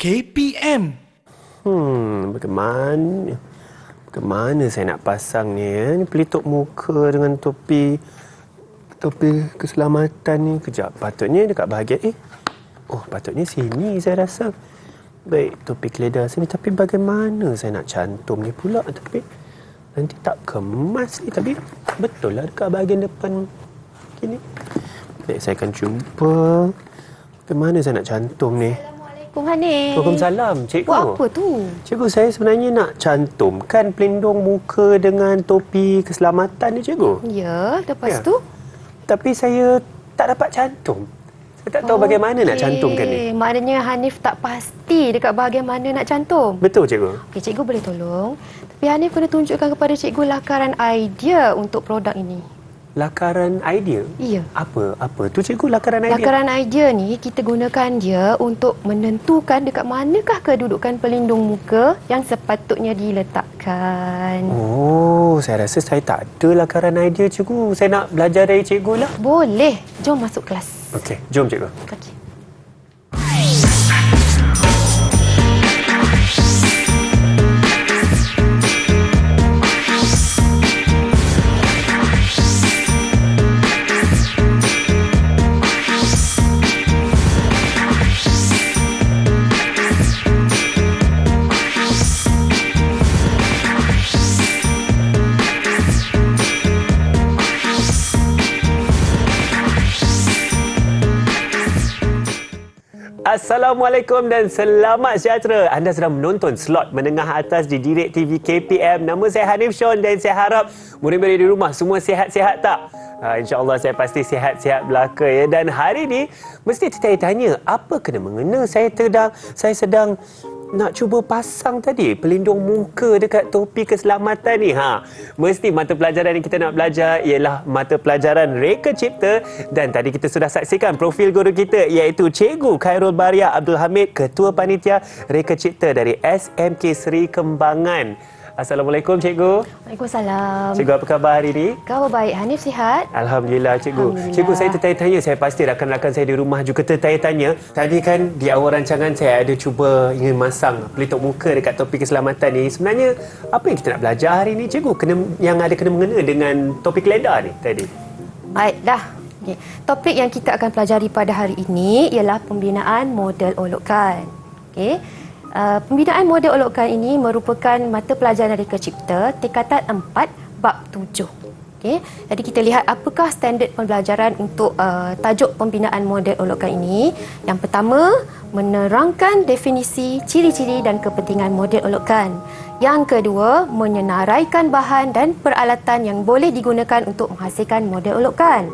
KPM. Bagaimana saya nak pasang ni? Ni pelitup muka dengan topi keselamatan ni. Kejap, patutnya dekat bahagian patutnya sini saya rasa. Baik, topi keledar sini. Tapi bagaimana saya nak cantum ni pula? Tapi nanti tak kemas ni. Tapi betul lah dekat bahagian depan gini. Baik, saya akan jumpa. Bagaimana saya nak cantum ni? Assalamualaikum, Hanif. Waalaikumsalam, cikgu. Buat apa tu? Cikgu, saya sebenarnya nak cantumkan pelindung muka dengan topi keselamatan ni, cikgu. Ya, lepas Ya. tu? Tapi saya tak dapat cantum. Saya tak tahu bagaimana nak cantumkan ni. Maknanya Hanif tak pasti dekat bahagian mana nak cantum. Betul, cikgu. Okey, cikgu boleh tolong. Tapi Hanif kena tunjukkan kepada cikgu lakaran idea untuk produk ini. Lakaran idea? Ya. Apa tu, cikgu, lakaran idea? Lakaran idea ni kita gunakan dia untuk menentukan dekat manakah kedudukan pelindung muka yang sepatutnya diletakkan. Oh, saya rasa saya tak ada lakaran idea, cikgu. Saya nak belajar dari cikgu lah. Boleh. Jom masuk kelas. Okey, jom, cikgu. Okey. Assalamualaikum dan selamat sejahtera. Anda sedang menonton slot menengah atas di Direct TV KPM. Nama saya Hanif Sean dan saya harap murid-murid di rumah semua sihat-sihat tak? InsyaAllah saya pasti sihat-sihat belaka ya. Dan hari ini mesti tertanya-tanya apa kena mengena saya sedang nak cuba pasang tadi pelindung muka dekat topi keselamatan ni. Mesti mata pelajaran yang kita nak belajar ialah mata pelajaran Reka Cipta, dan tadi kita sudah saksikan profil guru kita iaitu Cikgu Khairul Baria Abdul Hamid, Ketua Panitia Reka Cipta dari SMK Seri Kembangan. Assalamualaikum, Cikgu. Waalaikumsalam. Cikgu, apa khabar hari ini? Khabar baik. Hanif sihat? Alhamdulillah, Cikgu. Alhamdulillah. Cikgu, saya tertanya-tanya. Saya pasti rakan-rakan saya di rumah juga tertanya-tanya. Tadi kan di awal rancangan saya ada cuba ingin masang pelitup muka dekat topi keselamatan ni. Sebenarnya, apa yang kita nak belajar hari ini, Cikgu? Yang ada kena mengena dengan topi keledar ni tadi. Baik, dah. Okay. Topik yang kita akan pelajari pada hari ini ialah pembinaan model olokan. Okey. Pembinaan model olokan ini merupakan mata pelajaran Reka Cipta tingkatan 4 bab 7. Okey. Jadi kita lihat apakah standard pembelajaran untuk tajuk pembinaan model olokan ini. Yang pertama, menerangkan definisi, ciri-ciri dan kepentingan model olokan. Yang kedua, menyenaraikan bahan dan peralatan yang boleh digunakan untuk menghasilkan model olokan.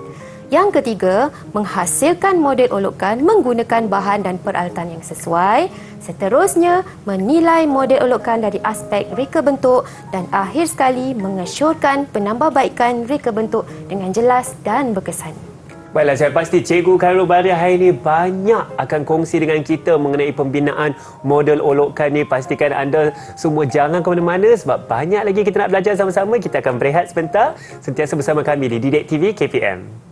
Yang ketiga, menghasilkan model olokan menggunakan bahan dan peralatan yang sesuai. Seterusnya, menilai model olokan dari aspek reka bentuk, dan akhir sekali mengesyorkan penambahbaikan reka bentuk dengan jelas dan berkesan. Baiklah, saya pasti Cikgu Khairul Baria hari ini banyak akan kongsi dengan kita mengenai pembinaan model olokan ni. Pastikan anda semua jangan ke mana-mana sebab banyak lagi kita nak belajar sama-sama. Kita akan berehat sebentar. Sentiasa bersama kami di Direct TV KPM.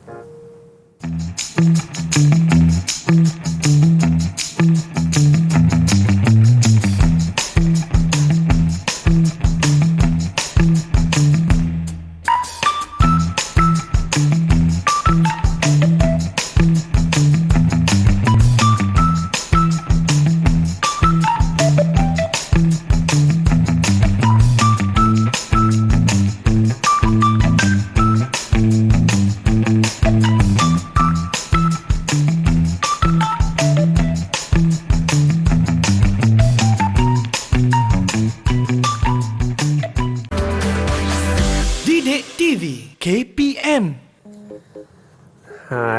KPM.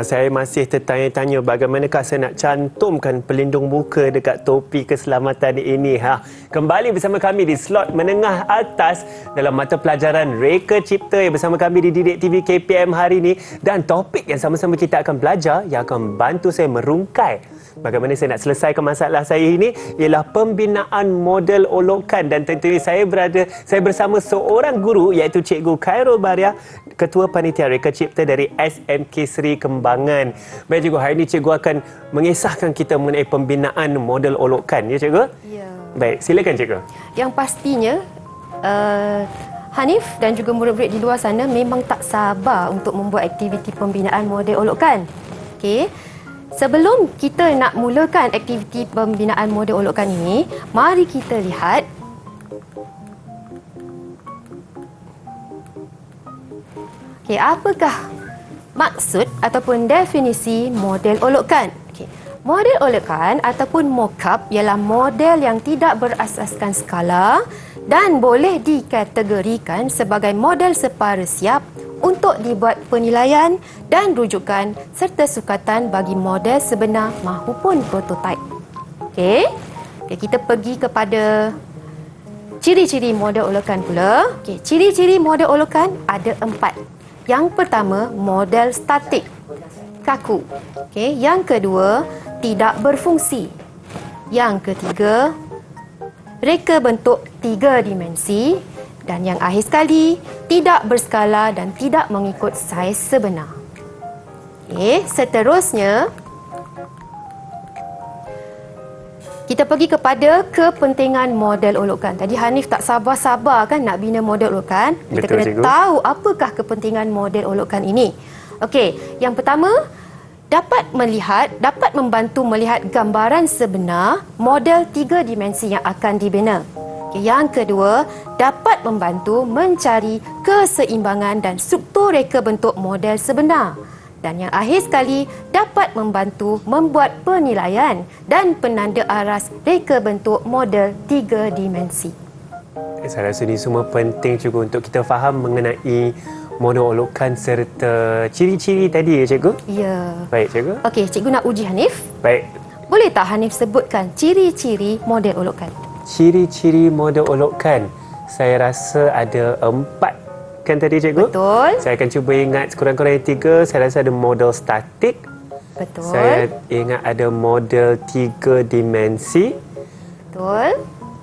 Saya masih tertanya-tanya bagaimanakah saya nak cantumkan pelindung muka dekat topi keselamatan ini. Kembali bersama kami di slot menengah atas dalam mata pelajaran Reka Cipta yang bersama kami di Direct TV KPM hari ini. Dan topik yang sama-sama kita akan belajar yang akan bantu saya merungkai bagaimana saya nak selesaikan masalah saya ini ialah pembinaan model olokan. Dan tentunya saya bersama seorang guru iaitu Cikgu Khairul Baria, Ketua Panitia Reka Cipta dari SMK Seri kembangan. Baik cikgu, hari ini cikgu akan mengisahkan kita mengenai pembinaan model olokan, ya cikgu? Ya. Baik, silakan cikgu. Yang pastinya Hanif dan juga murid-murid di luar sana memang tak sabar untuk membuat aktiviti pembinaan model olokan. Okey. Sebelum kita nak mulakan aktiviti pembinaan model olokan ini, mari kita lihat apakah maksud ataupun definisi model olokan. Model olokan ataupun mock-up ialah model yang tidak berasaskan skala dan boleh dikategorikan sebagai model separa siap untuk dibuat penilaian dan rujukan serta sukatan bagi model sebenar mahupun prototipe. Okey, kita pergi kepada ciri-ciri model olokan pula. Ciri-ciri model olokan ada 4. Yang pertama, model statik, kaku. Yang kedua, tidak berfungsi. Yang ketiga, reka bentuk 3 dimensi. Dan yang akhir sekali, tidak berskala dan tidak mengikut saiz sebenar. Seterusnya, kita pergi kepada kepentingan model olokan. Tadi Hanif tak sabar-sabar kan nak bina model olokan. Kita Betul, kena cikgu. tahu apakah kepentingan model olokan ini. Okey, yang pertama, dapat membantu melihat gambaran sebenar model 3 dimensi yang akan dibina. Yang kedua, dapat membantu mencari keseimbangan dan struktur reka bentuk model sebenar. Dan yang akhir sekali, dapat membantu membuat penilaian dan penanda aras reka bentuk model 3 dimensi. Saya rasa ini semua penting juga untuk kita faham mengenai model olokan serta ciri-ciri tadi, ya cikgu? Ya. Baik, cikgu. Okey, cikgu nak uji Hanif. Baik. Boleh tak Hanif sebutkan ciri-ciri model olokan? Ciri-ciri model olokan, saya rasa ada 4 kan tadi, cikgu? Betul. Saya akan cuba ingat sekurang-kurangnya 3. Saya rasa ada model statik. Betul. Saya ingat ada model 3 dimensi. Betul.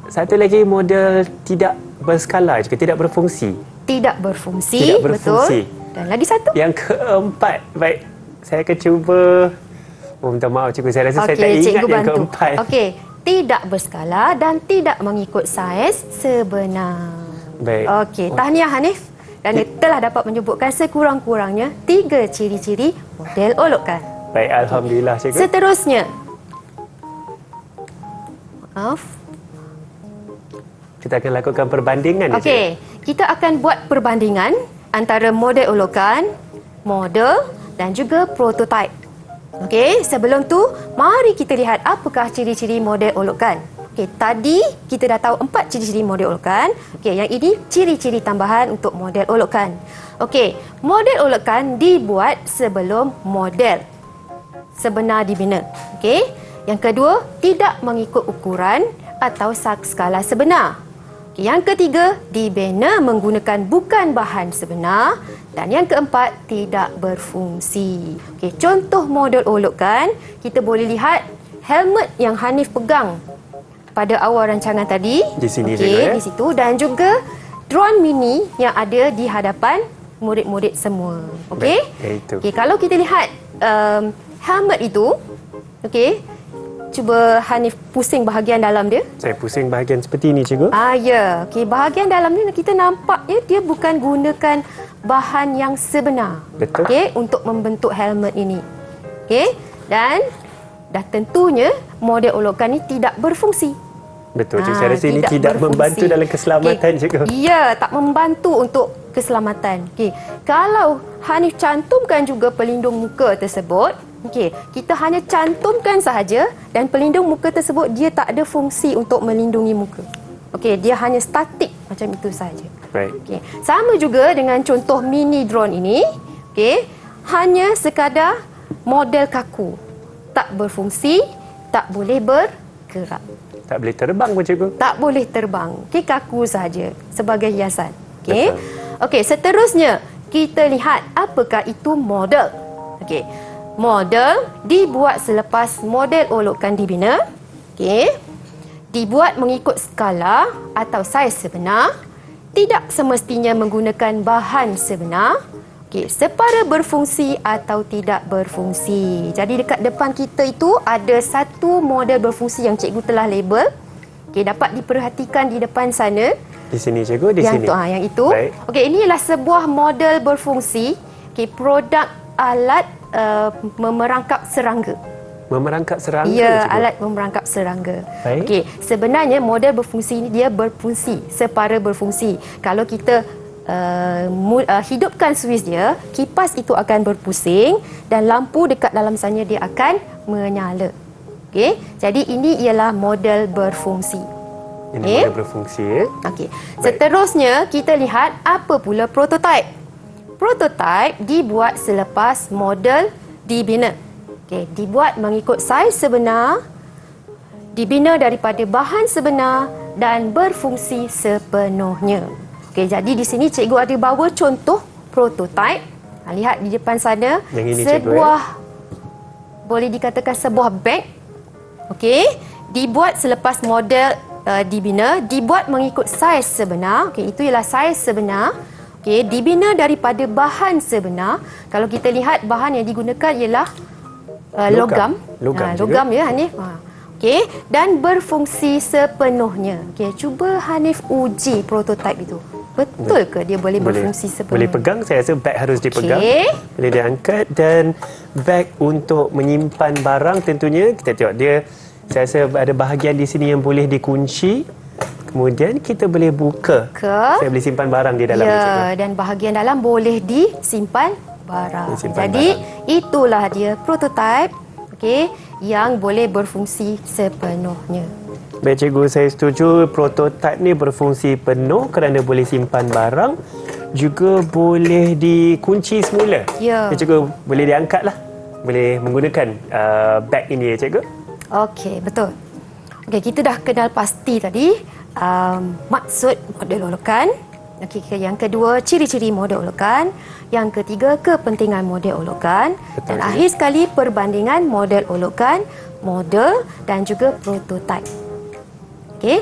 Satu lagi model tidak berskala, juga tidak berfungsi. Tidak berfungsi. Tidak berfungsi. Betul. Dan lagi satu. Yang keempat, baik, saya akan cuba. Minta maaf cikgu, saya rasa saya tak ingat cikgu yang bantu. keempat. Okey, tidak berskala dan tidak mengikut saiz sebenar. Baik. Okey, tahniah Hanif. Dan dia telah dapat menyebutkan sekurang-kurangnya 3 ciri-ciri model olokan. Baik, alhamdulillah cikgu. Seterusnya. Maaf. Kita akan lakukan perbandingan. ya, Okey, kita akan buat perbandingan antara model olokan, model dan juga prototipe. Okey, sebelum tu mari kita lihat apakah ciri-ciri model olokan. Okey, tadi kita dah tahu 4 ciri-ciri model olokan. Okey, yang ini ciri-ciri tambahan untuk model olokan. Okey, model olokan dibuat sebelum model sebenar dibina. Okey, yang kedua, tidak mengikut ukuran atau skala sebenar. Okey, yang ketiga, dibina menggunakan bukan bahan sebenar. Dan yang keempat, tidak berfungsi. Okey, contoh model olokan, kita boleh lihat helmet yang Hanif pegang pada awal rancangan tadi. Di sini, okey, cikgu, ya? di situ. Dan juga drone mini yang ada di hadapan murid-murid semua. Okey? Baik, itu. Okey, kalau kita lihat helmet itu, okey, cuba Hanif pusing bahagian dalam dia. Saya pusing bahagian seperti ini, cikgu. Ya. Okey, bahagian dalam ni kita nampak dia bukan gunakan bahan yang sebenar. Betul. Okey, untuk membentuk helmet ini. Okey? Dan dah tentunya model olokan ni tidak berfungsi. Betul, cikgu. Saya rasa ini tidak berfungsi. membantu dalam keselamatan, cikgu. Ya, tak membantu untuk keselamatan. Okey, kalau Hanif cantumkan juga pelindung muka tersebut, okey, kita hanya cantumkan sahaja dan pelindung muka tersebut dia tak ada fungsi untuk melindungi muka. Okey, dia hanya statik macam itu sahaja. Baik. Okey, sama juga dengan contoh mini drone ini. Okey, hanya sekadar model kaku. Tak berfungsi, tak boleh bergerak. Tak boleh terbang pun, cikgu. Tak boleh terbang. Okey, kaku sahaja sebagai hiasan. Okey. Betul. Okey, seterusnya kita lihat apakah itu model. Okey. Model dibuat selepas model olokan dibina. Okey. Dibuat mengikut skala atau saiz sebenar. Tidak semestinya menggunakan bahan sebenar. Okey, separa berfungsi atau tidak berfungsi. Jadi dekat depan kita itu ada satu model berfungsi yang cikgu telah label. Okey, dapat diperhatikan di depan sana. Di sini cikgu, di yang sini. Yang itu. Baik. Okey, ini ialah sebuah model berfungsi. Okey, produk alat memerangkap serangga. Memerangkap serangga, Ya, cikgu? alat memerangkap serangga. Baik. Okey, sebenarnya model berfungsi ini dia berfungsi, separa berfungsi. Kalau kita hidupkan suis dia, kipas itu akan berpusing dan lampu dekat dalam sana dia akan menyala. Okey, jadi ini ialah model berfungsi. Ini Okey. model berfungsi. Ya? Okey. Seterusnya kita lihat apa pula prototype. Prototype dibuat selepas model dibina. Okey, dibuat mengikut saiz sebenar, dibina daripada bahan sebenar dan berfungsi sepenuhnya. Okey, jadi di sini cikgu ada bawa contoh prototype. Lihat di depan sana, Yang ini, sebuah boleh dikatakan sebuah beg. Okey, dibuat selepas model dibina, dibuat mengikut saiz sebenar. Okey, itu ialah saiz sebenar. Okey, dibina daripada bahan sebenar. Kalau kita lihat bahan yang digunakan ialah logam. Logam ya Hanif. Okey, dan berfungsi sepenuhnya. Okey, cuba Hanif uji prototype itu. Betul ke dia boleh berfungsi sepenuhnya? Boleh pegang, saya rasa beg harus dipegang. Okey. Boleh diangkat dan beg untuk menyimpan barang tentunya kita tengok dia, saya rasa ada bahagian di sini yang boleh dikunci. Kemudian kita boleh buka. Saya boleh simpan barang di dalam. Ya, dan bahagian dalam boleh disimpan barang. Disimpan Jadi barang. itulah dia prototype, okey, yang boleh berfungsi sepenuhnya. Baik cikgu, saya setuju prototype ni berfungsi penuh kerana boleh simpan barang, juga boleh dikunci semula. Ya. Cikgu, boleh diangkat lah. Boleh menggunakan beg ini ya cikgu. Okey, betul. Okey, kita dah kenal pasti tadi maksud model olokan. Okey, yang kedua, ciri-ciri model olokan. Yang ketiga, kepentingan model olokan. Betul, Dan cikgu. akhir sekali, perbandingan model olokan, model dan juga prototype. Okey,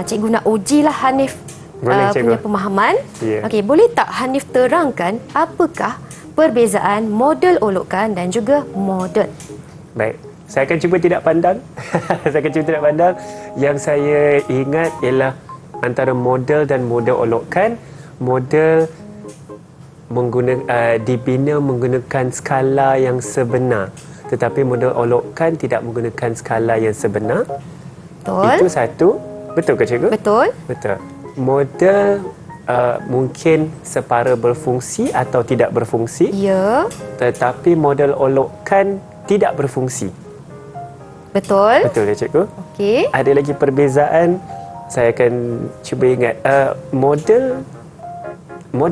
cikgu nak ujilah Hanif Boleh, cikgu. punya pemahaman. Ya. Okey, boleh tak Hanif terangkan apakah perbezaan model olokan dan juga model? Baik, saya akan cuba tidak pandang. Saya akan cuba tidak pandang. Yang saya ingat ialah antara model dan model olokan. Model dibina menggunakan skala yang sebenar. Tetapi model olokan tidak menggunakan skala yang sebenar. Betul? Itu satu. Betul ke cikgu? Betul? Betul. Model mungkin separa berfungsi atau tidak berfungsi. Ya. Tetapi model olokan tidak berfungsi. Betul? Betul ya cikgu? Okey. Ada lagi perbezaan. Saya akan cuba ingat. Model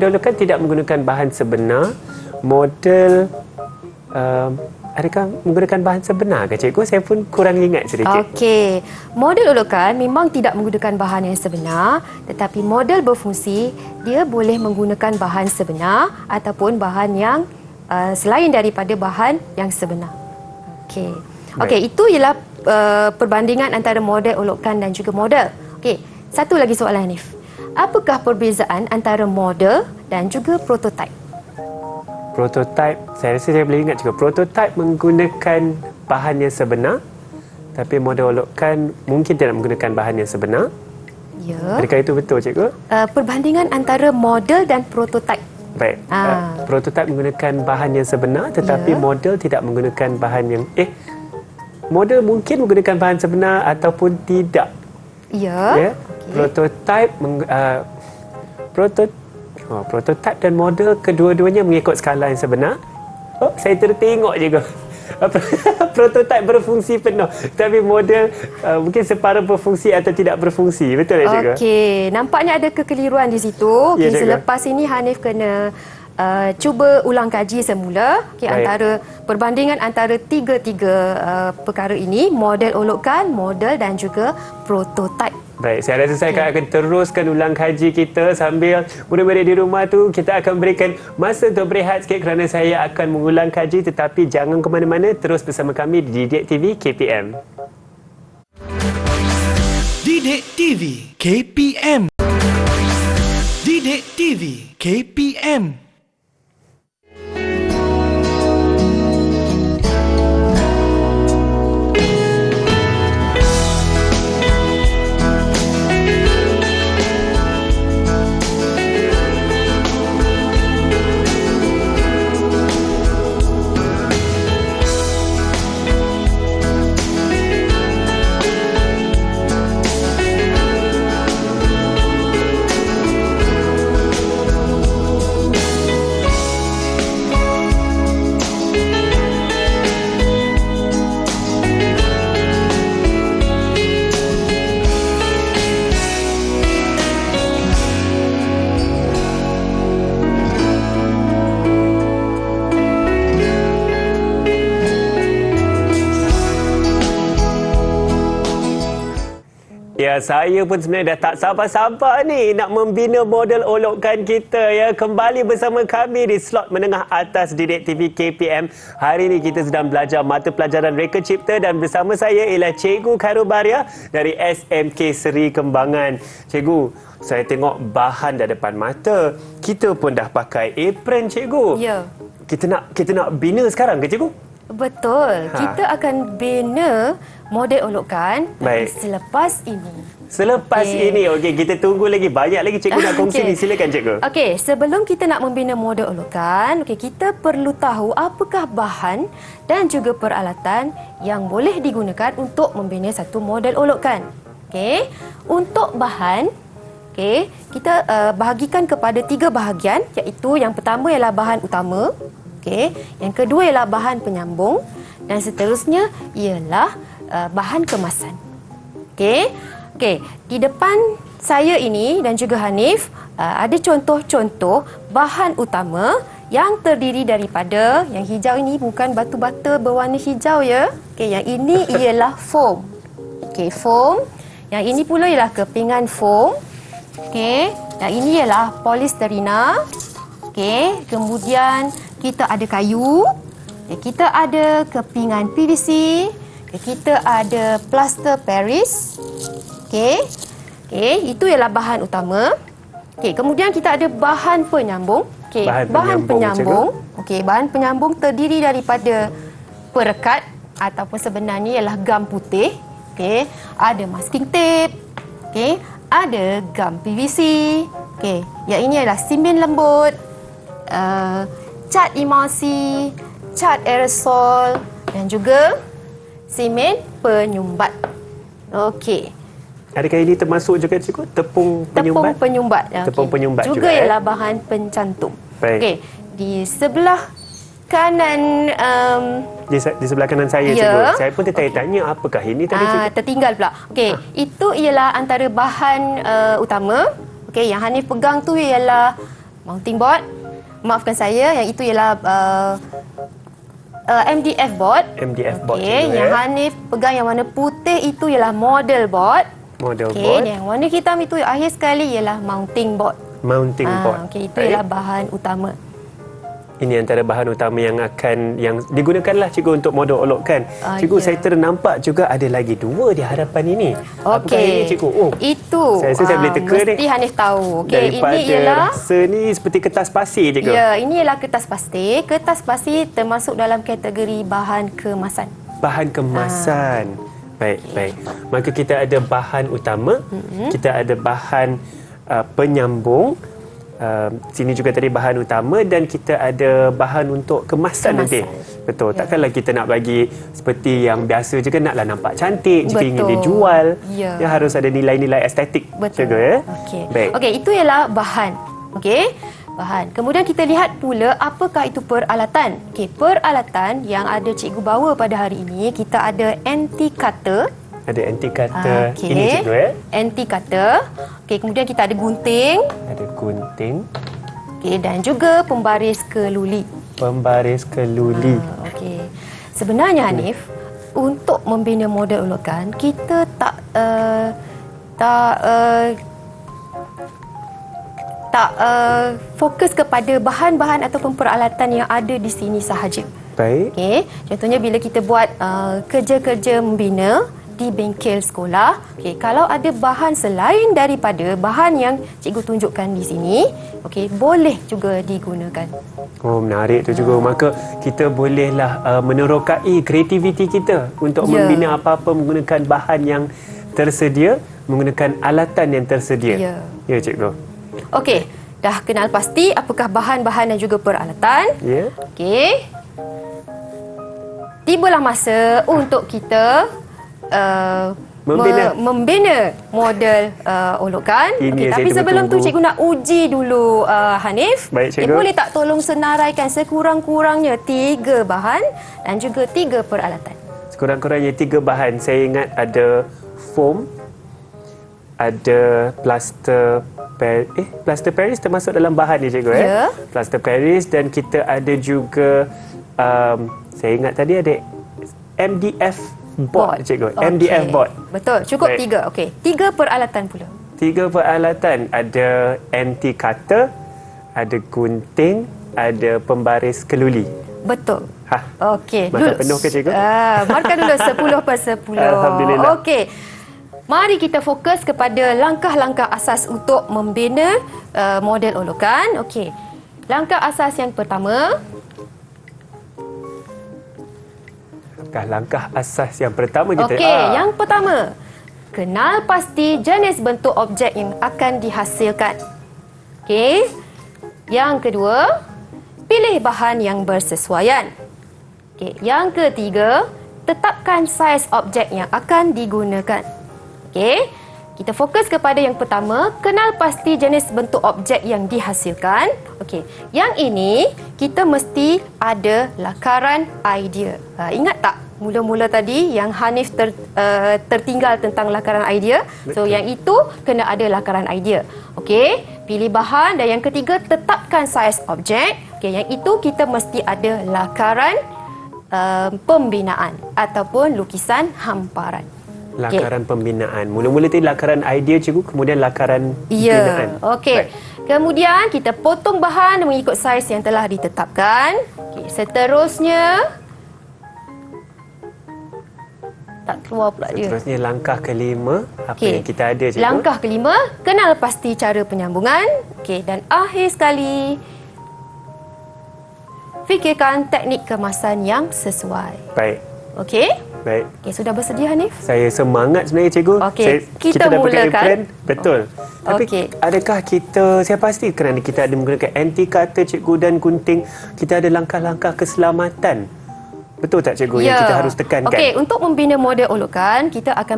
olokan tidak menggunakan bahan sebenar. Model adakah menggunakan bahan sebenar ke cikgu? Saya pun kurang ingat sedikit. Okey. Model olokan memang tidak menggunakan bahan yang sebenar, tetapi model berfungsi dia boleh menggunakan bahan sebenar ataupun bahan yang selain daripada bahan yang sebenar. Okey. Okey, itu ialah perbandingan antara model olokan dan juga model. Okey, satu lagi soalan Hanif. Apakah perbezaan antara model dan juga prototype? Prototype, saya rasa saya boleh ingat juga. Prototype menggunakan bahan yang sebenar, tapi model olokan mungkin tidak menggunakan bahan yang sebenar. Ya. Adakah itu betul cikgu? Perbandingan antara model dan prototype. Baik. Prototype menggunakan bahan yang sebenar, tetapi Ya. model tidak menggunakan bahan yang model mungkin menggunakan bahan sebenar ataupun tidak. Ya. Ya. Okey. Prototype dan model kedua-duanya mengikut skala yang sebenar. Oh, saya tertengok juga. Prototype berfungsi penuh, tapi model mungkin separa berfungsi atau tidak berfungsi. Betul tak cikgu? Okey, nampaknya ada kekeliruan di situ. Ya, Okey, cikgu. selepas ini Hanif kena cuba ulang kaji semula. Okey, Baik. antara perbandingan antara tiga-tiga perkara ini, model olokan, model dan juga prototype. Baik, saya rasa saya akan teruskan ulang kaji kita sambil murid-murid di rumah tu kita akan berikan masa untuk berehat sikit kerana saya akan mengulang kaji, tetapi jangan ke mana-mana, terus bersama kami di Didik TV KPM. Didik TV KPM. Didik TV KPM. Ya, saya pun sebenarnya dah tak sabar-sabar ni nak membina model olokkan kita ya. Kembali bersama kami di slot menengah atas Didik TV KPM. Hari ini kita sedang belajar mata pelajaran Reka Cipta dan bersama saya ialah Cikgu Khairul Baria dari SMK Seri Kembangan. Cikgu, saya tengok bahan dah depan mata. Kita pun dah pakai apron, Cikgu. Ya. Kita nak bina sekarang ke, Cikgu? Betul. Kita akan bina model olokkan Baik. selepas ini. Selepas ini, okey, kita tunggu lagi. Banyak lagi cikgu nak kongsi ni. Silakan, Cikgu. Okey, sebelum kita nak membina model olokkan, kita perlu tahu apakah bahan dan juga peralatan yang boleh digunakan untuk membina satu model olokkan. Okey, untuk bahan, kita bahagikan kepada 3 bahagian, iaitu yang pertama ialah bahan utama, yang kedua ialah bahan penyambung dan seterusnya ialah bahan kemasan. Okey, di depan saya ini dan juga Hanif ada contoh-contoh bahan utama yang terdiri daripada, yang hijau ini bukan batu bata berwarna hijau ya. Yang ini ialah foam. Foam. Yang ini pula ialah kepingan foam. Yang ini ialah polisterina. Kemudian kita ada kayu. Kita ada kepingan PVC. Kita ada plaster Paris. Itu ialah bahan utama. Kemudian kita ada bahan penyambung. Bahan penyambung. Bahan penyambung terdiri daripada perekat ataupun sebenarnya ialah gam putih. Ada masking tape. Ada gam PVC. Yang ini adalah simen lembut, cat emulsi, cat aerosol dan juga simen penyumbat. Adakah ini termasuk juga, Cikgu? Tepung penyumbat? Tepung penyumbat. Tepung penyumbat juga. Juga ialah bahan pencantum. Baik. Di sebelah kanan... Di sebelah kanan saya, Cikgu. Saya pun tertanya-tanya apakah ini tadi, Cikgu? Tertinggal pula. Itu ialah antara bahan utama. Yang Hanif pegang tu ialah mounting board. Maafkan saya, yang itu ialah MDF board. MDF board. Yang Hanif pegang yang warna putih itu ialah model board. Model board. Yang warna hitam itu akhir sekali ialah mounting board. Mounting board. Itu ialah bahan utama. Ini antara bahan utama yang digunakanlah, Cikgu, untuk model olokkan. Cikgu, saya ternampak juga ada lagi 2 di hadapan ini. Apakah ini, Cikgu? Itu. Saya rasa saya boleh teka ni. Mesti Hanif tahu. Daripada ini ialah rasa ni seperti kertas pasir, Cikgu. Ya, ini ialah kertas pasir. Kertas pasir termasuk dalam kategori bahan kemasan. Bahan kemasan. Baik. Maka kita ada bahan utama, kita ada bahan penyambung. Sini juga tadi bahan utama dan kita ada bahan untuk kemasan nanti. Betul. Takkanlah kita nak bagi seperti yang biasa je kan, naklah nampak cantik jika ingin dijual. Ya, harus ada nilai-nilai estetik. Betul. Juga, ya? Baik. Itu ialah bahan. Bahan. Kemudian kita lihat pula apakah itu peralatan. Peralatan yang ada cikgu bawa pada hari ini, kita ada anti cutter. Ada anti cutter. Ini, Cikgu, ya? Anti cutter. Kemudian kita ada gunting. Ada gunting. Dan juga pembaris keluli. Pembaris keluli. Sebenarnya, Hanif, untuk membina model olokkan, kita tak fokus kepada bahan-bahan ataupun peralatan yang ada di sini sahaja. Baik. Contohnya bila kita buat kerja-kerja membina di bengkel sekolah, kalau ada bahan selain daripada bahan yang cikgu tunjukkan di sini, boleh juga digunakan. Menarik tu juga. Maka kita bolehlah menerokai kreativiti kita untuk membina apa-apa menggunakan bahan yang tersedia, menggunakan alatan yang tersedia. Ya, Cikgu. Dah kenal pasti apakah bahan-bahan dan juga peralatan. Tibalah masa untuk kita membina model olokkan. Tapi sebelum tu cikgu nak uji dulu Hanif. Baik, Cikgu. Boleh tak tolong senaraikan sekurang-kurangnya 3 bahan dan juga 3 peralatan? Sekurang-kurangnya 3 bahan. Saya ingat ada foam, ada plaster Paris termasuk dalam bahan ni, Cikgu. Plaster Paris, dan kita ada juga saya ingat tadi ada MDF board, cikgu. MDF board. Betul, cukup Baik. 3. Okey, 3 peralatan pula. 3 peralatan. Ada anti cutter, ada gunting, ada pembaris keluli. Betul. Ha. Okey. Markah penuh ke, cikgu? Markah dulu 10/10. Alhamdulillah. Okey. Mari kita fokus kepada langkah-langkah asas untuk membina model olokan. Okey. Langkah asas yang pertama. Langkah asas yang pertama kita. Okey, yang pertama. Kenal pasti jenis bentuk objek yang akan dihasilkan. Okey. Yang kedua, pilih bahan yang bersesuaian. Okey, yang ketiga, tetapkan saiz objek yang akan digunakan. Okey. Kita fokus kepada yang pertama, kenal pasti jenis bentuk objek yang dihasilkan. Okey. Yang ini kita mesti ada lakaran idea. Ingat tak? Mula-mula tadi yang Hanif tertinggal tentang lakaran idea. So yang itu kena ada lakaran idea. Okey, pilih bahan dan yang ketiga tetapkan saiz objek. Okey, yang itu kita mesti ada lakaran pembinaan ataupun lukisan hamparan. Lakaran pembinaan. Mula-mula tadi lakaran idea, cikgu, kemudian lakaran Ya. pembinaan. Okey. Kemudian kita potong bahan mengikut saiz yang telah ditetapkan. Okey, seterusnya tak keluar pula dia. Seterusnya langkah kelima, apa Okey. yang kita ada, cikgu? Langkah kelima, kenal pasti cara penyambungan. Okey, dan akhir sekali fikirkan teknik kemasan yang sesuai. Baik. Okey? Baik. Okey, sudah bersedia Hanif? Saya semangat sebenarnya, cikgu. Okey, kita dah pakai mulakan. apron. Betul. Tapi Okey. adakah kita, saya pasti kerana kita ada menggunakan anti cutter, cikgu, dan gunting, kita ada langkah-langkah keselamatan. Betul tak, cikgu, yang kita harus tekankan? Okey, untuk membina model olokan, kita akan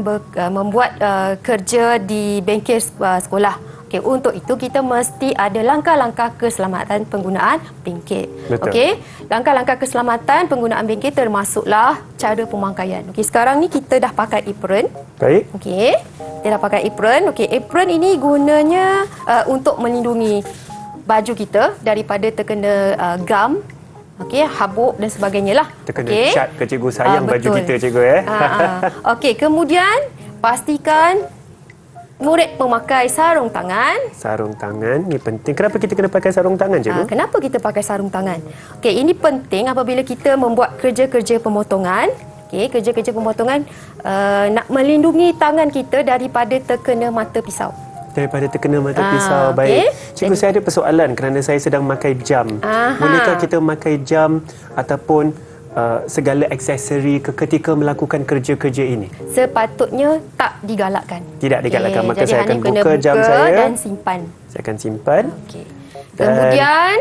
membuat kerja di bengkel sekolah. Okey, untuk itu kita mesti ada langkah-langkah keselamatan penggunaan bengkel. Betul. Okey, langkah-langkah keselamatan penggunaan bengkel termasuklah cara pemakaian. Okey, sekarang ni kita dah pakai apron. Baik. Okey, kita dah pakai apron. Okey, apron ini gunanya untuk melindungi baju kita daripada terkena gam, okey, habuk dan sebagainya lah. Terkena Okey. cat ke, cikgu, sayang baju betul. kita, cikgu, Okey, kemudian pastikan murid memakai sarung tangan. Sarung tangan ni penting. Kenapa kita kena pakai sarung tangan, cikgu? Kenapa kita pakai sarung tangan? Okey, ini penting apabila kita membuat kerja-kerja pemotongan. Okey, kerja-kerja pemotongan nak melindungi tangan kita daripada terkena mata pisau. Daripada terkena mata pisau. okey. Baik. Cikgu, saya ada persoalan kerana saya sedang memakai jam. Bolehkah kita memakai jam ataupun segala aksesori ketika melakukan kerja-kerja ini? Sepatutnya tak digalakkan. Tidak digalakkan. Maka jadi saya akan Hanif kena buka jam buka saya. dan simpan. Saya akan simpan. Okey. Kemudian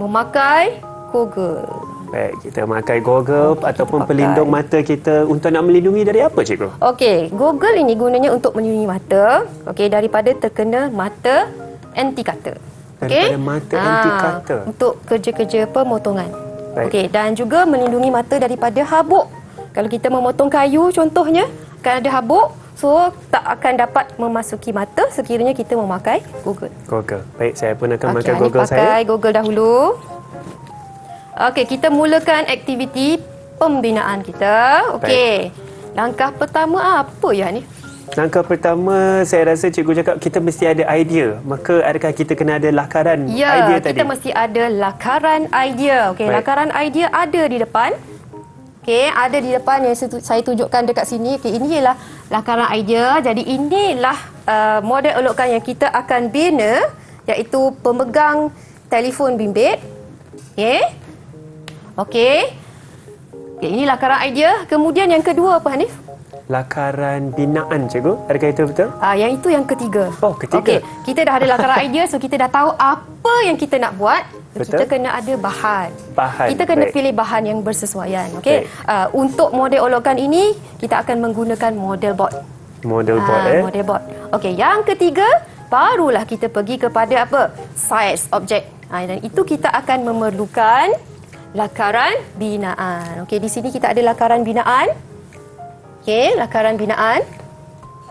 memakai goggle. Baik, kita memakai goggle Okey, ataupun kita pakai. pelindung mata kita untuk nak melindungi dari apa, cikgu? Okey, goggle ini gunanya untuk melindungi mata, okey, daripada terkena mata anti cutter. Daripada mata anti cutter. Untuk kerja-kerja pemotongan. Baik. Okey, dan juga melindungi mata daripada habuk. Kalau kita memotong kayu contohnya, akan ada habuk, so tak akan dapat memasuki mata sekiranya kita memakai goggle. Goggle. Baik, saya pun akan Okey, memakai Hanif goggle saya. pakai goggle dahulu. Okey, kita mulakan aktiviti pembinaan kita. Okey. Langkah pertama apa ya ni? Langkah pertama, saya rasa cikgu cakap kita mesti ada idea. Maka adakah kita kena ada lakaran idea tadi? Kita mesti ada lakaran idea. Okey, Baik. lakaran idea ada di depan. Okey, ada di depan yang saya tunjukkan dekat sini. Okey, ini ialah lakaran idea. Jadi inilah model olokan yang kita akan bina, iaitu pemegang telefon bimbit. Okey. Okey. Okey, ini lakaran idea. Kemudian yang kedua apa, Hanif? Lakaran binaan, cikgu. Adakah itu betul? Yang itu yang ketiga. Oh, ketiga. Okey, kita dah ada lakaran idea, so kita dah tahu apa yang kita nak buat. Betul. Kita kena ada bahan. Bahan, Kita kena baik. pilih bahan yang bersesuaian. Okey. Baik. Untuk model olokan ini, kita akan menggunakan model board. Model board, Model board. Okey, yang ketiga, barulah kita pergi kepada apa? Saiz objek. Dan itu kita akan memerlukan lakaran binaan. Okey, di sini kita ada lakaran binaan. Okey, lakaran binaan.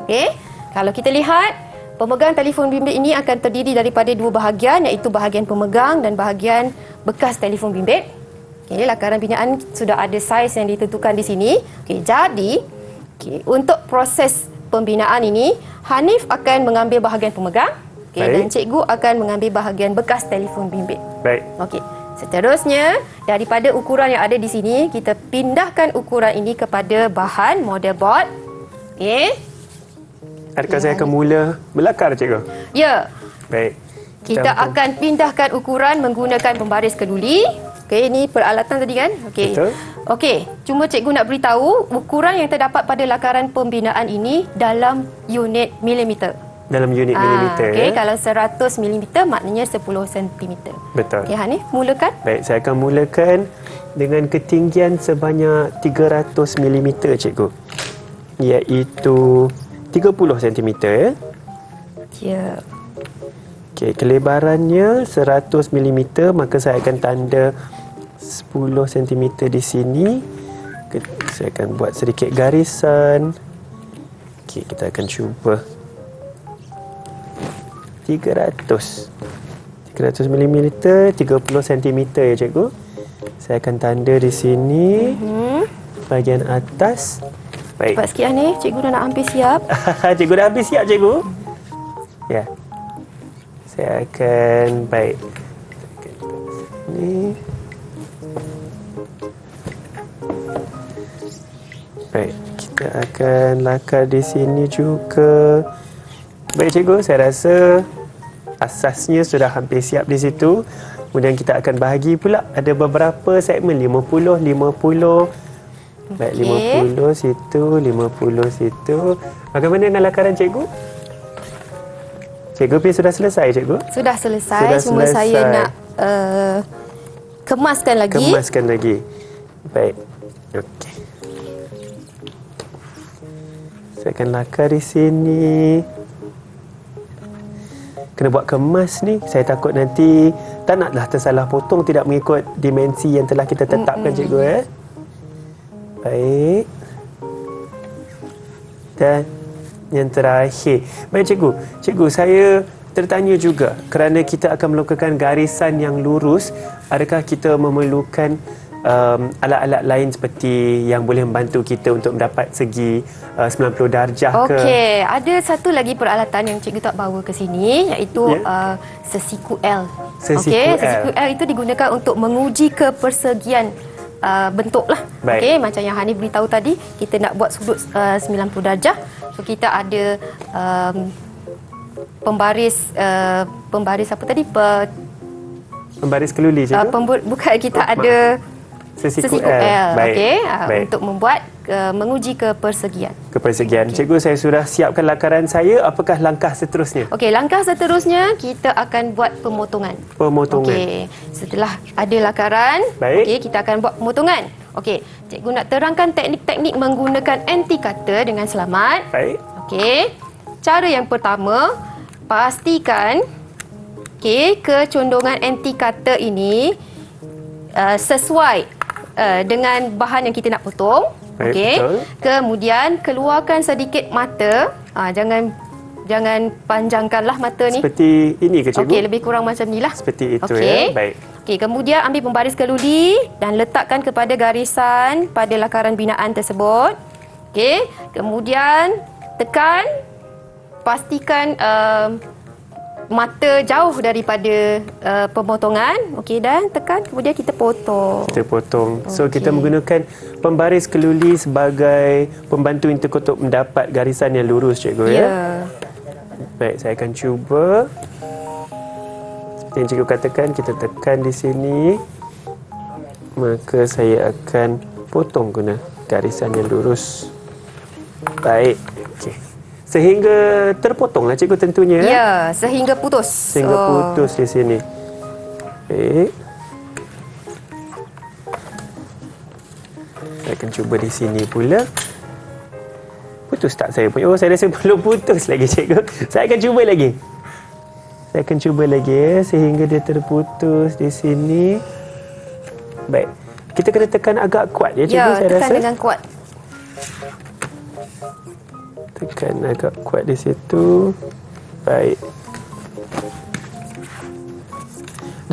Okey, kalau kita lihat, pemegang telefon bimbit ini akan terdiri daripada dua bahagian, iaitu bahagian pemegang dan bahagian bekas telefon bimbit. Okey, lakaran binaan sudah ada saiz yang ditentukan di sini. Okey, jadi untuk proses pembinaan ini, Hanif akan mengambil bahagian pemegang, dan cikgu akan mengambil bahagian bekas telefon bimbit. Baik. Okey. Seterusnya, daripada ukuran yang ada di sini, kita pindahkan ukuran ini kepada bahan model board. Okey. Adakah saya akan mula melakar, cikgu? Ya. Baik. Kita akan pindahkan ukuran menggunakan pembaris keduli. Okey, ini peralatan tadi kan? Okey. Betul. Okey, cuma cikgu nak beritahu ukuran yang terdapat pada lakaran pembinaan ini dalam unit milimeter. Dalam unit milimeter. Okey, kalau 100 milimeter maknanya 10 sentimeter. Betul. Okey, Hanif, mulakan. Baik, saya akan mulakan dengan ketinggian sebanyak 300 milimeter, cikgu. Iaitu 30 sentimeter. Ya. Okey, kelebarannya 100 milimeter, maka saya akan tanda 10 cm di sini. Saya akan buat sedikit garisan. Okey, kita akan cuba 300 mm, 30 cm ya, cikgu. Saya akan tanda di sini bahagian atas. Baik. Cepat sikit, Hanif. Cikgu dah nak hampir siap. Cikgu dah habis siap, cikgu? Ya. Saya akan baik. Ini. Baik, kita akan lakar di sini juga. Baik, cikgu, saya rasa asasnya sudah hampir siap di situ. Kemudian kita akan bahagi pula, ada beberapa segmen, 50, 50. Baik, 50 situ, 50 situ. Bagaimana dengan lakaran cikgu? Cikgu sudah selesai, cikgu? Sudah selesai. Cuma saya nak kemaskan lagi. Kemaskan lagi. Baik. Okey. Saya akan lakar di sini. Kena buat kemas ni. Saya takut nanti tak naklah tersalah potong, tidak mengikut dimensi yang telah kita tetapkan, cikgu. Baik. Dan yang terakhir. Baik, cikgu. Cikgu, saya tertanya juga, kerana kita akan melakukan garisan yang lurus, adakah kita memerlukan alat-alat lain seperti yang boleh membantu kita untuk mendapat segi 90 darjah ke? Okey, ada satu lagi peralatan yang cikgu tak bawa ke sini, iaitu sesiku L. Okey, sesiku L itu digunakan untuk menguji kepersegian bentuk lah. Okey, macam yang Hanif beritahu tadi, kita nak buat sudut 90 darjah. So kita ada pembaris apa tadi? Pembaris keluli, cikgu? Bukan, kita ada sesiku L. Okey, untuk membuat menguji kepersegian. Kepersegian. Okay. Cikgu, saya sudah siapkan lakaran saya. Apakah langkah seterusnya? Okey, langkah seterusnya kita akan buat pemotongan. Pemotongan. Okey, setelah ada lakaran, okey, kita akan buat pemotongan. Okey, cikgu nak terangkan teknik-teknik menggunakan anti cutter dengan selamat. Baik. Okey. Cara yang pertama, pastikan kecondongan anti cutter ini sesuai dengan bahan yang kita nak potong. Okey. Kemudian keluarkan sedikit mata. Jangan panjangkanlah mata ni. Seperti ini ke, cikgu? Okey, lebih kurang macam inilah. Seperti itu, ya. Baik. Okey, kemudian ambil pembaris keluli dan letakkan kepada garisan pada lakaran binaan tersebut. Okey, kemudian tekan, pastikan mata jauh daripada pemotongan. Okey, dan tekan, kemudian kita potong. Kita potong. So, kita menggunakan pembaris keluli sebagai pembantu untuk mendapat garisan yang lurus, cikgu, ya? Baik, saya akan cuba. Seperti yang cikgu katakan, kita tekan di sini. Maka saya akan potong guna garisan yang lurus. Baik. Okey. Sehingga terpotonglah, cikgu, tentunya. Ya, sehingga putus. Sehingga putus di sini. Baik. Saya akan cuba di sini pula. Putus tak saya punya? Oh, saya rasa belum putus lagi, cikgu. Saya akan cuba lagi. Saya akan cuba lagi, ya, sehingga dia terputus di sini. Baik. Kita kena tekan agak kuat, ya, cikgu, ya, saya rasa. Ya, tekan dengan kuat. Tekan agak kuat di situ. Baik.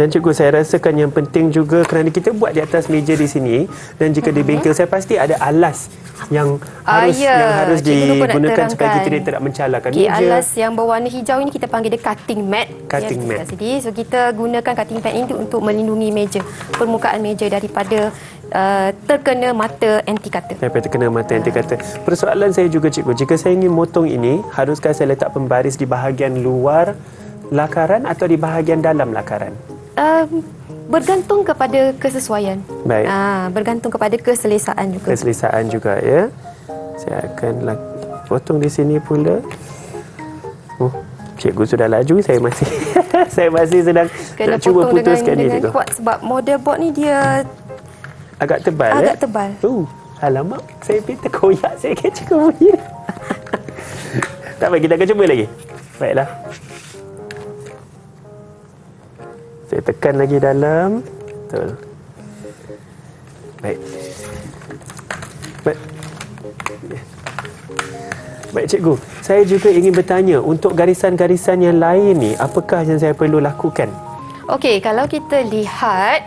Dan cikgu, saya rasakan yang penting juga kerana kita buat di atas meja di sini, dan jika di bengkel saya pasti ada alas yang harus digunakan supaya kita tidak mencalakan meja. Alas yang berwarna hijau ini kita panggil dia cutting mat. Cutting mat. So kita gunakan cutting mat ini untuk melindungi meja, permukaan meja daripada terkena mata anti cutter. Daripada terkena mata anti cutter. Persoalan saya juga, cikgu, jika saya ingin motong ini, haruskah saya letak pembaris di bahagian luar lakaran atau di bahagian dalam lakaran? Bergantung kepada kesesuaian. Baik. Bergantung kepada keselesaan juga. Keselesaan juga, ya. Saya akan potong di sini pula. Oh, cikgu sudah laju, saya masih saya masih sedang kena nak cuba putuskan ni, cikgu. Kuat sebab model board ni dia agak tebal. Agak tebal. Alamak, saya pergi terkoyak sikit cikgu punya. Tak apa, kita akan cuba lagi. Baiklah. Saya tekan lagi dalam. Betul. Baik. Baik, cikgu. Saya juga ingin bertanya, untuk garisan-garisan yang lain ni, apakah yang saya perlu lakukan? Okey, kalau kita lihat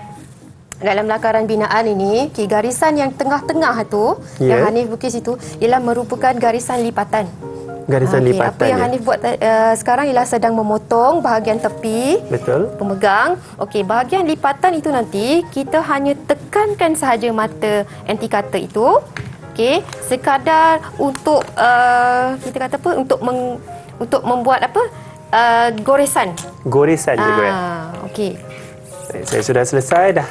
dalam lakaran binaan ini, garisan yang tengah-tengah tu, yang Hanif lukis itu, ialah merupakan garisan lipatan. Garisan lipatan. Apa yang Hanif buat sekarang ialah sedang memotong bahagian tepi. Betul. Pemegang. Okey, bahagian lipatan itu nanti kita hanya tekankan sahaja mata anti cutter itu. Okey, sekadar untuk kita kata apa, untuk membuat apa? Goresan. Goresan juga. Okey. Saya sudah selesai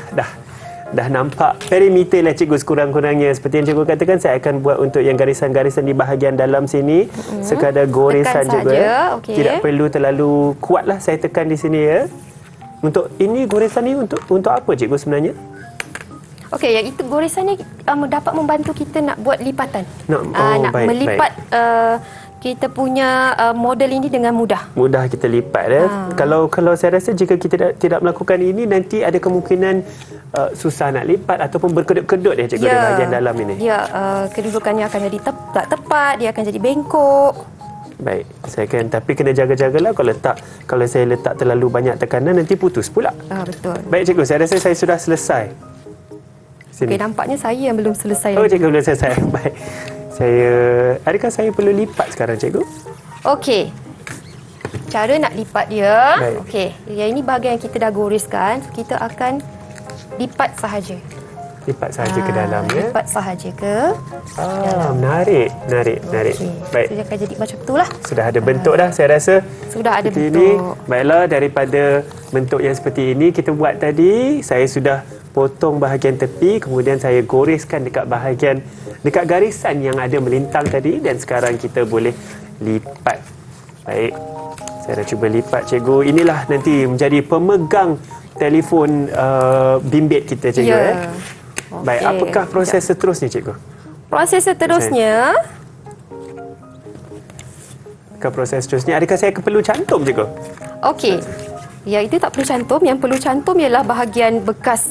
dah nampak perimeter lah, cikgu, sekurang-kurangnya. Seperti yang cikgu katakan, saya akan buat untuk yang garisan-garisan di bahagian dalam sini. Sekadar goresan cikgu. Okay. Tidak perlu terlalu kuat lah saya tekan di sini, ya. Untuk ini, goresan ni untuk apa, cikgu, sebenarnya? Okey, yang itu goresan ni dapat membantu kita nak buat lipatan. Nak baik, melipat kita punya model ini dengan mudah. Mudah kita lipat, ya. Kalau saya rasa jika kita tidak melakukan ini, nanti ada kemungkinan susah nak lipat ataupun berkedut-kedut, ya, cikgu, di bahagian dalam ini. Ya, kedudukannya akan jadi tak tepat, dia akan jadi bengkok. Baik, tapi kena jaga-jagalah kalau saya letak terlalu banyak tekanan, nanti putus pula. Betul. Baik, cikgu, saya rasa saya sudah selesai. Okey, nampaknya saya yang belum selesai. Cikgu belum selesai. Baik. Adakah saya perlu lipat sekarang, cikgu? Okey. Cara nak lipat dia. Baik. Okey, yang ini bahagian yang kita dah goreskan, kita akan lipat sahaja. Lipat sahaja ke dalam, ya. Lipat sahaja ke dalam. Menarik. Okey. Baik. Dia akan jadi macam itulah. Sudah ada bentuk dah, saya rasa. Sudah ada bentuk. Ini. Baiklah, daripada bentuk yang seperti ini kita buat tadi, saya sudah potong bahagian tepi, kemudian saya goreskan dekat garisan yang ada melintang tadi, dan sekarang kita boleh lipat. Baik. Saya dah cuba lipat, cikgu. Inilah nanti menjadi pemegang telefon bimbit kita, cikgu. Ya. Baik, apakah proses seterusnya, cikgu? Proses seterusnya, adakah saya perlu cantum, cikgu? okey. Ya, itu tak perlu cantum. Yang perlu cantum ialah bahagian bekas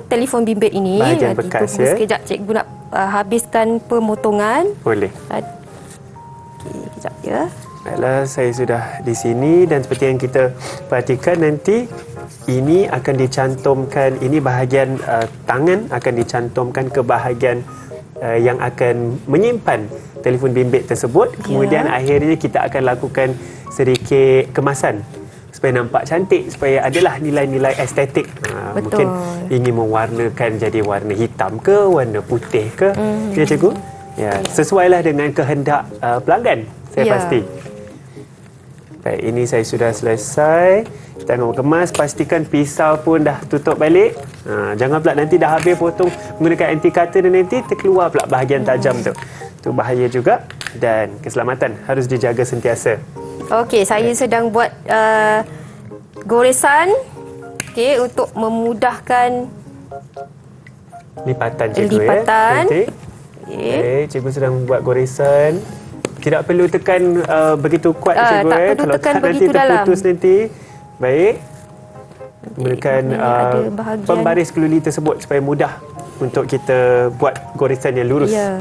telefon bimbit ini. Bahagian bekas, ya. Sekejap cikgu nak habiskan pemotongan. Boleh. Okey, kejap ya. Baiklah, saya sudah di sini, dan seperti yang kita perhatikan nanti, ini akan dicantumkan, ini bahagian tangan akan dicantumkan ke bahagian yang akan menyimpan telefon bimbit tersebut. Kemudian akhirnya kita akan lakukan sedikit kemasan supaya nampak cantik, supaya adalah nilai-nilai estetik. Mungkin ingin mewarnakan jadi warna hitam ke, warna putih ke, ya, cikgu? Ya, sesuailah dengan kehendak pelanggan, saya pasti. Baik, ini saya sudah selesai. Kita akan kemas, pastikan pisau pun dah tutup balik. Jangan pula nanti dah habis potong menggunakan anti cutter dan nanti terkeluar pula bahagian tajam tu. Itu bahaya juga, dan keselamatan harus dijaga sentiasa. Okey, saya sedang buat goresan, untuk memudahkan lipatan, cikgu. Lipatan. Okey, cikgu sedang buat goresan. Tidak perlu tekan begitu kuat, cikgu. Tak perlu kalau tekan nanti begitu terputus dalam. nanti. Baik. Menggunakan pembaris keluli tersebut supaya mudah untuk kita buat goresan yang lurus. Ya.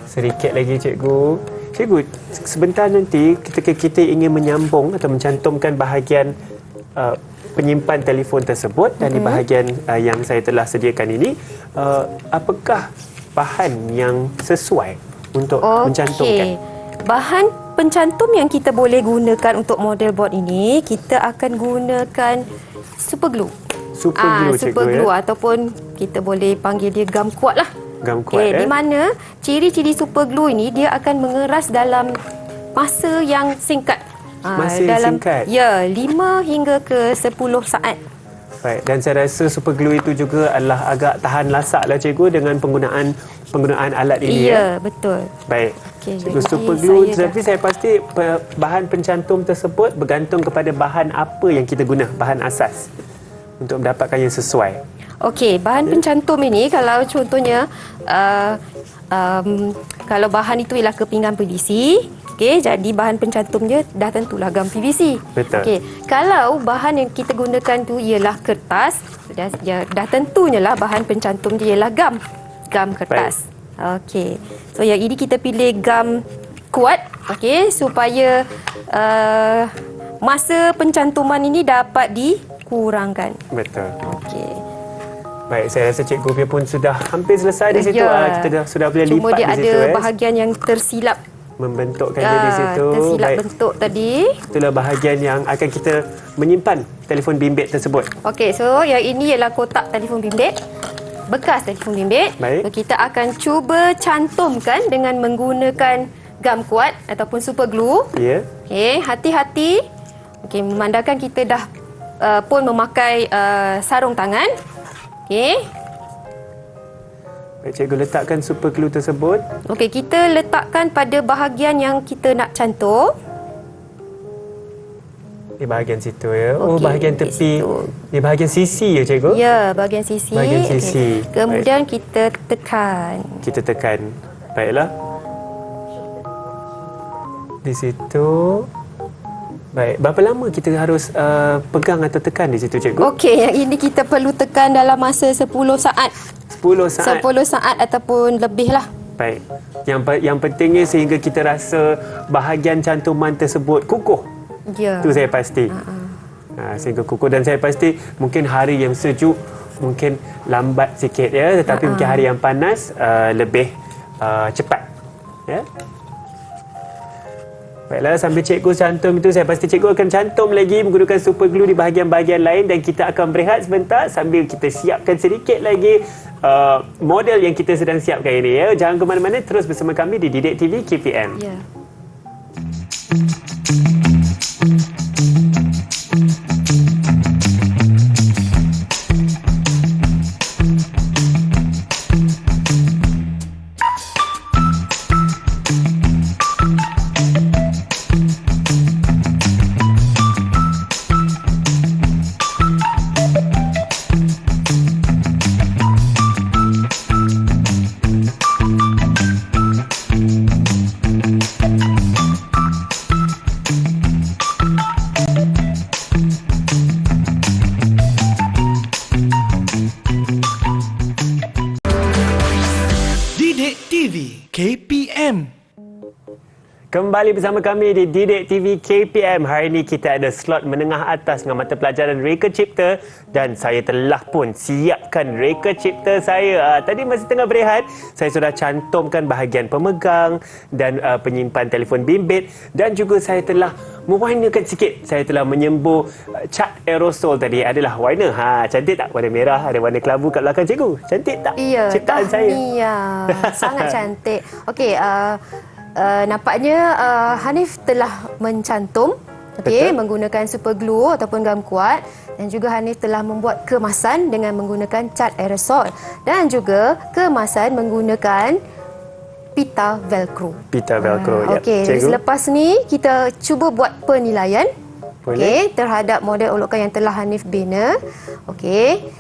Sedikit lagi, cikgu. Cikgu, sebentar nanti ketika kita ingin menyambung atau mencantumkan bahagian penyimpan telefon tersebut dan di bahagian yang saya telah sediakan ini, apakah bahan yang sesuai untuk mencantumkan? Bahan pencantum yang kita boleh gunakan untuk model board ini, kita akan gunakan super glue. Super glue, super cikgu, glue ataupun kita boleh panggil dia gam kuat lah. Gam kuat, Di mana ciri-ciri super glue ini dia akan mengeras dalam masa yang singkat. Masa yang singkat? Ya, 5 hingga ke 10 saat. Baik, dan saya rasa super glue itu juga adalah agak tahan lasak lah cikgu dengan penggunaan alat ini. Ya, betul. Baik. Okey, Cikgu, jadi super glue, saya tapi saya pasti bahan pencantum tersebut bergantung kepada bahan apa yang kita guna, bahan asas untuk mendapatkan yang sesuai. Okey, bahan pencantum ini kalau contohnya kalau bahan itu ialah kepingan PVC, okey, jadi bahan pencantumnya dah tentulah gam PVC. Betul. Okey, kalau bahan yang kita gunakan tu ialah kertas, dah tentunya lah bahan pencantum dia ialah gam kertas. Okey. So yang ini kita pilih gam kuat, okey, supaya masa pencantuman ini dapat dikurangkan. Betul. Okey. Baik, saya rasa cikgu pun sudah hampir selesai di situ. Ya. Kita sudah boleh Cuma lipat dia di situ. ada bahagian yang tersilap. Membentukkan dia di situ. Tersilap Baik. bentuk tadi. Itulah bahagian yang akan kita menyimpan telefon bimbit tersebut. Okey, so yang ini ialah kotak telefon bimbit. Bekas telefon bimbit. Baik. So, kita akan cuba cantumkan dengan menggunakan gam kuat ataupun super glue. Ya. Okey, hati-hati. Okey, memandangkan kita dah pun memakai sarung tangan. Okey. Baik, cikgu letakkan super glue tersebut. Okey, kita letakkan pada bahagian yang kita nak cantum. Di bahagian situ ya. Oh, Okey, bahagian di tepi. situ. Di bahagian sisi ya cikgu? Ya, bahagian sisi. Bahagian sisi. Okey. Kemudian kita tekan. Kita tekan. Baiklah. Di situ. Baik, berapa lama kita harus pegang atau tekan di situ cikgu? Okey, yang ini kita perlu tekan dalam masa 10 saat. 10 saat. 10 saat ataupun lebih lah. Baik. Yang pentingnya sehingga kita rasa bahagian cantuman tersebut kukuh. Ya. Itu saya pasti. Sehingga kukuh, dan saya pasti mungkin hari yang sejuk mungkin lambat sikit ya, tetapi mungkin hari yang panas lebih cepat. Ya. Baiklah, sambil cikgu cantum itu, saya pasti cikgu akan cantum lagi menggunakan super glue di bahagian-bahagian lain, dan kita akan berehat sebentar sambil kita siapkan sedikit lagi model yang kita sedang siapkan ini ya. Jangan ke mana-mana, terus bersama kami di Didik TV KPM. Ya. Didik TV KPM. Kembali bersama kami di Didik TV KPM. Hari ini kita ada slot menengah atas dengan mata pelajaran Reka Cipta, dan saya telah pun siapkan Reka Cipta saya. Tadi masih tengah berehat, saya sudah cantumkan bahagian pemegang dan penyimpan telefon bimbit, dan juga saya telah mewarnakan sikit. Saya telah menyembur cat aerosol tadi adalah warna. Cantik tak? Warna merah, ada warna kelabu kat belakang cikgu. Cantik tak? Ya, Ciptaan saya. Sangat cantik. Okey, nampaknya Hanif telah mencantum, okey, menggunakan super glue ataupun gam kuat, dan juga Hanif telah membuat kemasan dengan menggunakan cat aerosol, dan juga kemasan menggunakan pita velcro. Pita velcro. Ya, Okey, jadi cikgu. selepas ni kita cuba buat penilaian. Boleh. Okey, terhadap model olokan yang telah Hanif bina. Okey.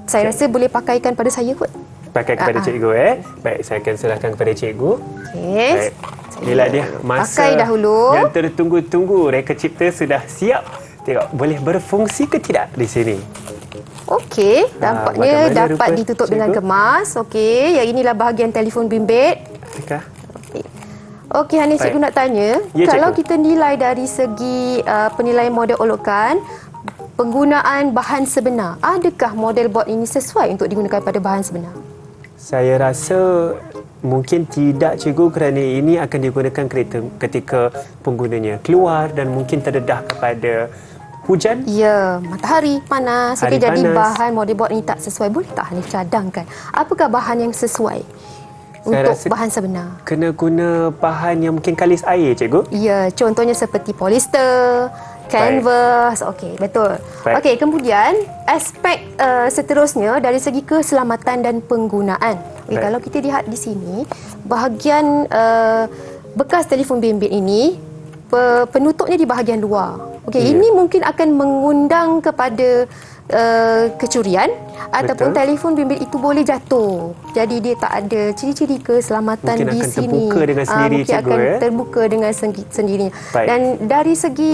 Saya rasa boleh pakaikan pada saya kot. Pakai kepada cikgu Baik, saya akan serahkan kepada cikgu. Okey. Baik. Inilah dia masa Pakai dahulu. yang tertunggu-tunggu. Reka Cipta sudah siap. Tengok, boleh berfungsi ke tidak di sini? Okey, nampaknya bagaimana dapat rupa ditutup cikgu? dengan kemas. Okey, yang inilah bahagian telefon bimbit. Adakah? Okey. Okey, Hanif, cikgu nak tanya, Ya, kalau cikgu. kita nilai dari segi penilaian model olokan, penggunaan bahan sebenar, adakah model bot ini sesuai untuk digunakan pada bahan sebenar? Saya rasa mungkin tidak, cikgu, kerana ini akan digunakan ketika penggunanya keluar dan mungkin terdedah kepada hujan. Ya, matahari panas. Hari Okey, jadi panas. bahan model bot ini tak sesuai. Boleh tak Hanif cadangkan apakah bahan yang sesuai untuk rasa- bahan sebenar? Kena guna bahan yang mungkin kalis air, cikgu. Ya, contohnya seperti polister, canvas. Okey, betul. Baik. Okey, kemudian aspek seterusnya dari segi keselamatan dan penggunaan. Okey, Baik. kalau kita lihat di sini, bahagian bekas telefon bimbit ini penutupnya di bahagian luar. Okey, Ya. ini mungkin akan mengundang kepada kecurian ataupun telefon bimbit itu boleh jatuh. Jadi dia tak ada ciri-ciri keselamatan Mungkin di akan sini. terbuka dengan sendiri, mungkin cikgu, akan ya? terbuka dengan sendirinya. Baik. Dan dari segi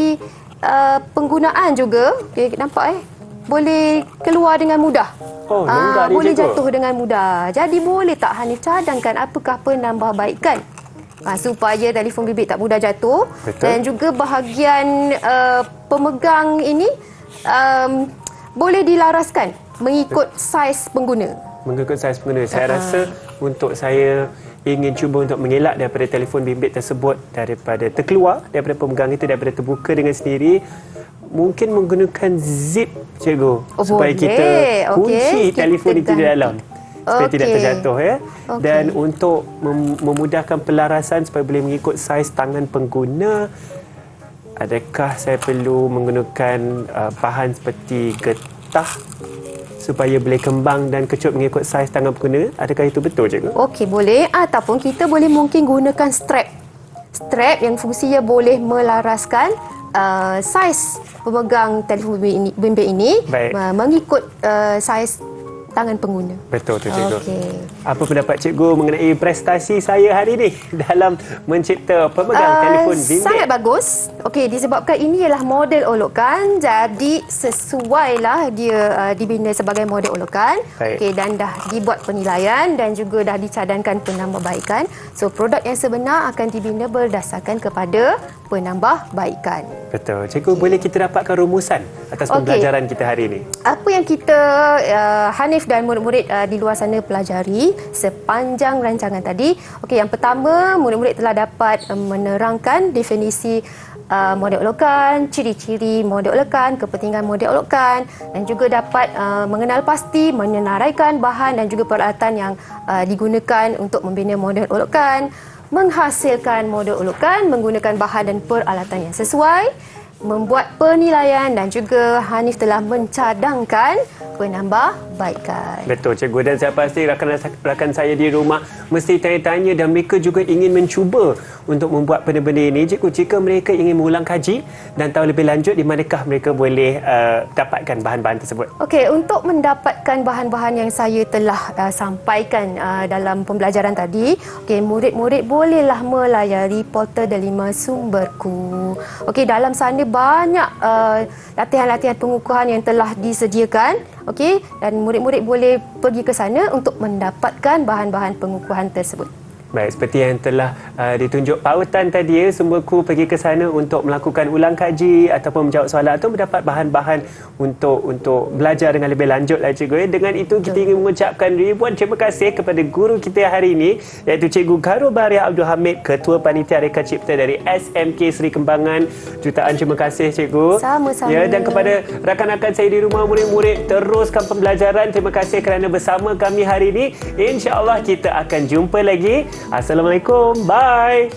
penggunaan juga, okay, nampak boleh keluar dengan mudah. Oh, longgar dia, boleh cikgu. jatuh dengan mudah. Jadi boleh tak Hanif cadangkan apakah penambahbaikan supaya telefon bimbit tak mudah jatuh. Betul. Dan juga bahagian pemegang ini boleh dilaraskan mengikut saiz pengguna. Mengikut saiz pengguna. Saya rasa untuk saya ingin cuba untuk mengelak daripada telefon bimbit tersebut daripada terkeluar daripada pemegang itu, daripada terbuka dengan sendiri, mungkin menggunakan zip, cikgu, supaya boleh. kita kunci Okey, telefon kita itu di dalam supaya tidak Okey. terjatuh, ya. Okey. Dan untuk memudahkan pelarasan supaya boleh mengikut saiz tangan pengguna, adakah saya perlu menggunakan bahan seperti getah supaya boleh kembang dan kecut mengikut saiz tangan pengguna? Adakah itu betul, cikgu? Okey, boleh. Ataupun kita boleh mungkin gunakan strap. Strap yang fungsinya boleh melaraskan saiz pemegang telefon bimbit ini Baik. mengikut saiz tangan pengguna. Betul tu, cikgu. Okey. Apa pendapat cikgu mengenai prestasi saya hari ini dalam mencipta pemegang telefon bimbit? Sangat bagus. Okey, disebabkan ini ialah model olokan, jadi sesuailah dia dibina sebagai model olokan. Baik. Okey, dan dah dibuat penilaian dan juga dah dicadangkan penambahbaikan. So produk yang sebenar akan dibina berdasarkan kepada penambahbaikan. Betul. Cikgu, boleh kita dapatkan rumusan atas Okey. pembelajaran kita hari ini? Apa yang kita Hanif dan murid-murid di luar sana pelajari sepanjang rancangan tadi. Okey, yang pertama, murid-murid telah dapat menerangkan definisi model olokan, ciri-ciri model olokan, kepentingan model olokan, dan juga dapat mengenal pasti, menyenaraikan bahan dan juga peralatan yang digunakan untuk membina model olokan, menghasilkan model olokan menggunakan bahan dan peralatan yang sesuai, membuat penilaian dan juga Hanif telah mencadangkan penambahbaikan. Betul, cikgu. Dan saya pasti rakan-rakan saya di rumah mesti tanya-tanya dan mereka juga ingin mencuba untuk membuat benda-benda ini. Cikgu, jika mereka ingin mengulang kaji dan tahu lebih lanjut, di manakah mereka boleh dapatkan bahan-bahan tersebut? Okey, untuk mendapatkan bahan-bahan yang saya telah sampaikan dalam pembelajaran tadi, okey, murid-murid bolehlah melayari portal Delima Sumberku. Okey, dalam sana banyak latihan-latihan pengukuhan yang telah disediakan. Okey, dan murid-murid boleh pergi ke sana untuk mendapatkan bahan-bahan pengukuhan tersebut. Baik, seperti yang telah ditunjuk pautan tadi, ya, Sumberku pergi ke sana untuk melakukan ulang kaji ataupun menjawab soalan atau mendapat bahan-bahan untuk belajar dengan lebih lanjut lah, cikgu. Dengan itu kita ingin mengucapkan ribuan terima kasih kepada guru kita hari ini, iaitu Cikgu Gharul Bahariah Abdul Hamid, Ketua Panitia Reka Cipta dari SMK Seri Kembangan. Jutaan terima kasih, cikgu. Sama-sama. Ya, dan kepada rakan-rakan saya di rumah, murid-murid, teruskan pembelajaran. Terima kasih kerana bersama kami hari ini. InsyaAllah kita akan jumpa lagi. Assalamualaikum. Bye.